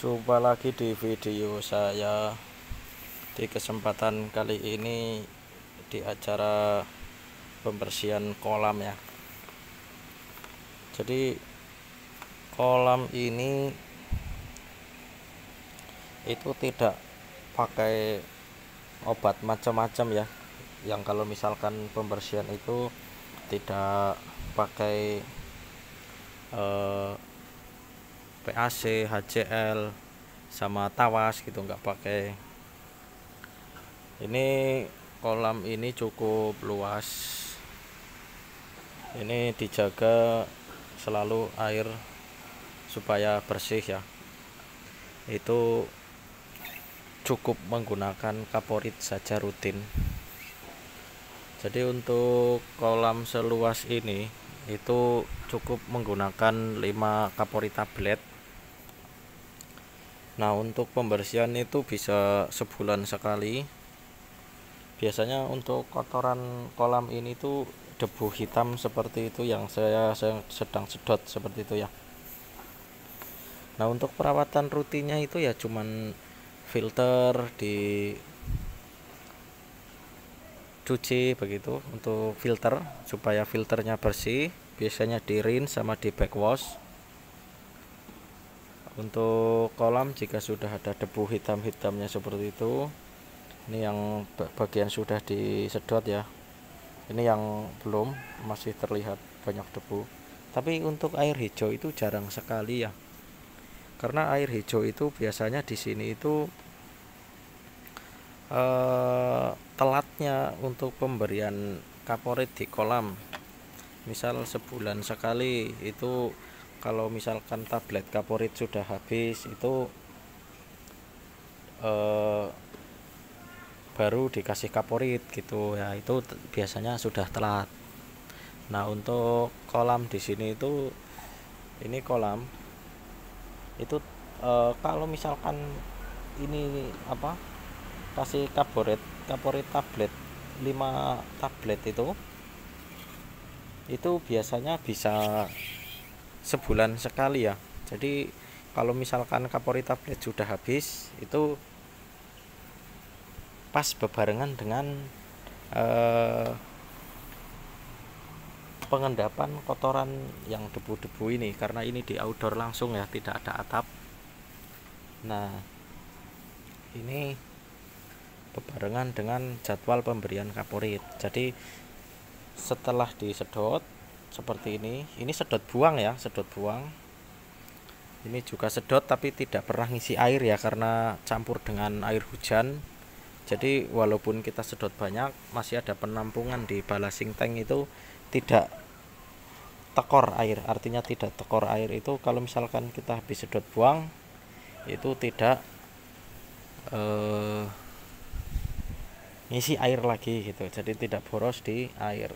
Jumpa lagi di video saya. Di kesempatan kali ini di acara pembersihan kolam ya. Jadi kolam ini itu tidak pakai obat macam-macam ya. Yang kalau misalkan pembersihan itu tidak pakai PAC, HCL sama tawas gitu, nggak pakai. Ini kolam ini cukup luas. Ini dijaga selalu air supaya bersih ya. Itu cukup menggunakan kaporit saja rutin. Jadi untuk kolam seluas ini itu cukup menggunakan 5 kaporit tablet. Nah, untuk pembersihan itu bisa sebulan sekali. Biasanya untuk kotoran kolam ini tuh debu hitam seperti itu yang saya sedang sedot seperti itu ya. Nah, untuk perawatan rutinnya itu ya cuman filter dicuci begitu untuk filter supaya filternya bersih, biasanya di rinse sama di backwash. Untuk kolam jika sudah ada debu hitam-hitamnya seperti itu, ini yang bagian sudah disedot ya, ini yang belum, masih terlihat banyak debu. Tapi untuk air hijau itu jarang sekali ya, karena air hijau itu biasanya di sini itu telatnya untuk pemberian kaporit di kolam. Misal sebulan sekali itu, kalau misalkan tablet kaporit sudah habis itu baru dikasih kaporit gitu ya, itu biasanya sudah telat. Nah, untuk kolam di sini itu, ini kolam itu kalau misalkan ini kasih kaporit tablet 5 tablet itu biasanya bisa sebulan sekali ya. Jadi kalau misalkan kaporit tablet sudah habis itu pas bebarengan dengan pengendapan kotoran yang debu-debu ini, karena ini di outdoor langsung ya, tidak ada atap. Nah, ini bebarengan dengan jadwal pemberian kaporit. Jadi setelah disedot seperti ini sedot buang ya, sedot buang. Ini juga sedot tapi tidak pernah ngisi air ya, karena campur dengan air hujan. Jadi walaupun kita sedot banyak, masih ada penampungan di balancing tank itu, tidak tekor air. Artinya tidak tekor air itu kalau misalkan kita habis sedot buang itu tidak ngisi air lagi gitu, jadi tidak boros di air.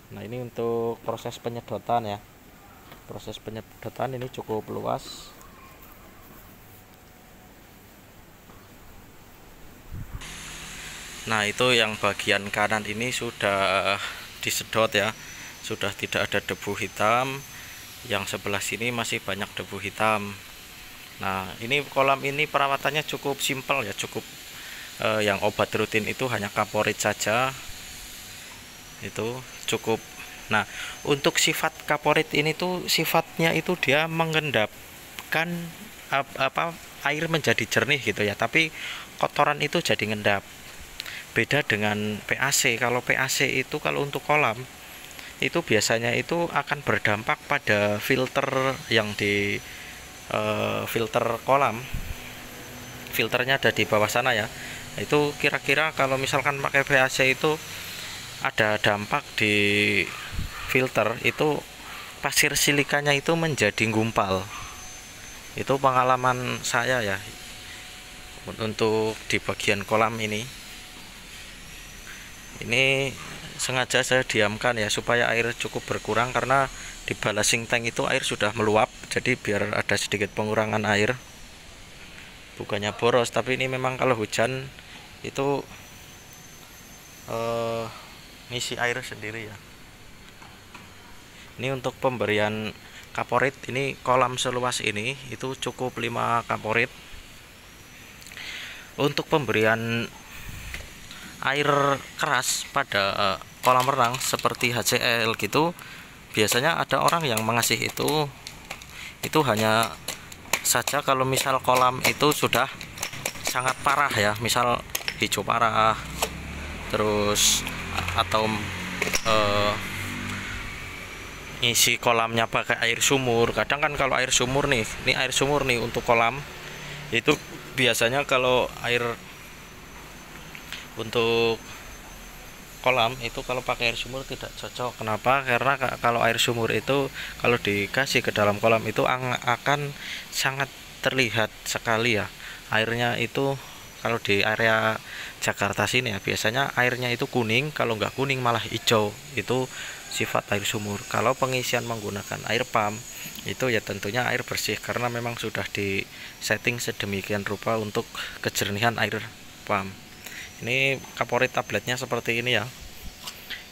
Nah, ini untuk proses penyedotan ya. Proses penyedotan ini cukup luas. Nah, itu yang bagian kanan ini sudah disedot ya, sudah tidak ada debu hitam. Yang sebelah sini masih banyak debu hitam. Nah, ini kolam ini perawatannya cukup simpel ya, cukup yang obat rutin itu hanya kaporit saja, itu cukup. Nah, untuk sifat kaporit ini tuh sifatnya itu dia mengendapkan air menjadi jernih gitu ya, tapi kotoran itu jadi ngendap. Beda dengan PAC. Kalau PAC itu kalau untuk kolam itu biasanya itu akan berdampak pada filter yang di filter kolam. Filternya ada di bawah sana ya. Itu kira-kira kalau misalkan pakai PAC itu ada dampak di filter itu, pasir silikanya itu menjadi gumpal. Itu pengalaman saya ya untuk di bagian kolam ini. Ini sengaja saya diamkan ya supaya air cukup berkurang, karena di balancing tank itu air sudah meluap. Jadi biar ada sedikit pengurangan air, bukannya boros, tapi ini memang kalau hujan itu ngisi air sendiri ya. Ini untuk pemberian kaporit. Ini kolam seluas ini itu cukup 5 kaporit. Untuk pemberian air keras pada kolam renang seperti HCl gitu, biasanya ada orang yang mengasih itu hanya saja kalau misal kolam itu sudah sangat parah ya, misal hijau parah, terus atau ngisi kolamnya pakai air sumur. Kadang kan kalau air sumur nih, ini air sumur nih untuk kolam, itu biasanya kalau air untuk kolam itu kalau pakai air sumur tidak cocok. Kenapa? Karena kalau air sumur itu kalau dikasih ke dalam kolam itu akan sangat terlihat sekali ya airnya itu. Kalau di area Jakarta sini ya biasanya airnya itu kuning, kalau nggak kuning malah hijau. Itu sifat air sumur. Kalau pengisian menggunakan air pump itu ya tentunya air bersih, karena memang sudah di setting sedemikian rupa untuk kejernihan air pump. Ini kaporit tabletnya seperti ini ya,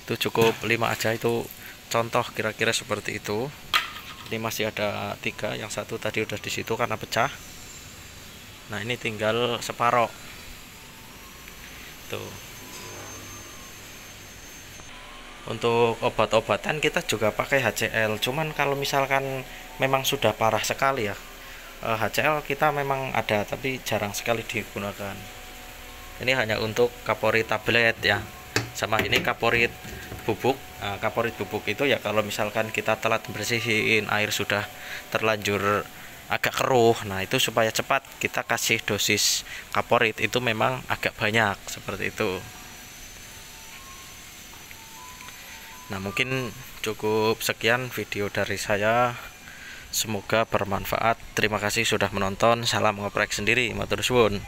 itu cukup 5 aja, itu contoh kira-kira seperti itu. Ini masih ada 3, yang satu tadi udah di situ karena pecah. Nah ini tinggal separoh tuh. Untuk obat-obatan kita juga pakai HCl, cuman kalau misalkan memang sudah parah sekali ya, HCl kita memang ada tapi jarang sekali digunakan. Ini hanya untuk kaporit tablet ya, sama ini kaporit bubuk. Nah, kaporit bubuk itu ya kalau misalkan kita telat bersihin, air sudah terlanjur agak keruh, nah itu supaya cepat kita kasih dosis kaporit itu memang agak banyak seperti itu. Nah mungkin cukup sekian video dari saya, semoga bermanfaat. Terima kasih sudah menonton. Salam ngoprek sendiri, matur suwun.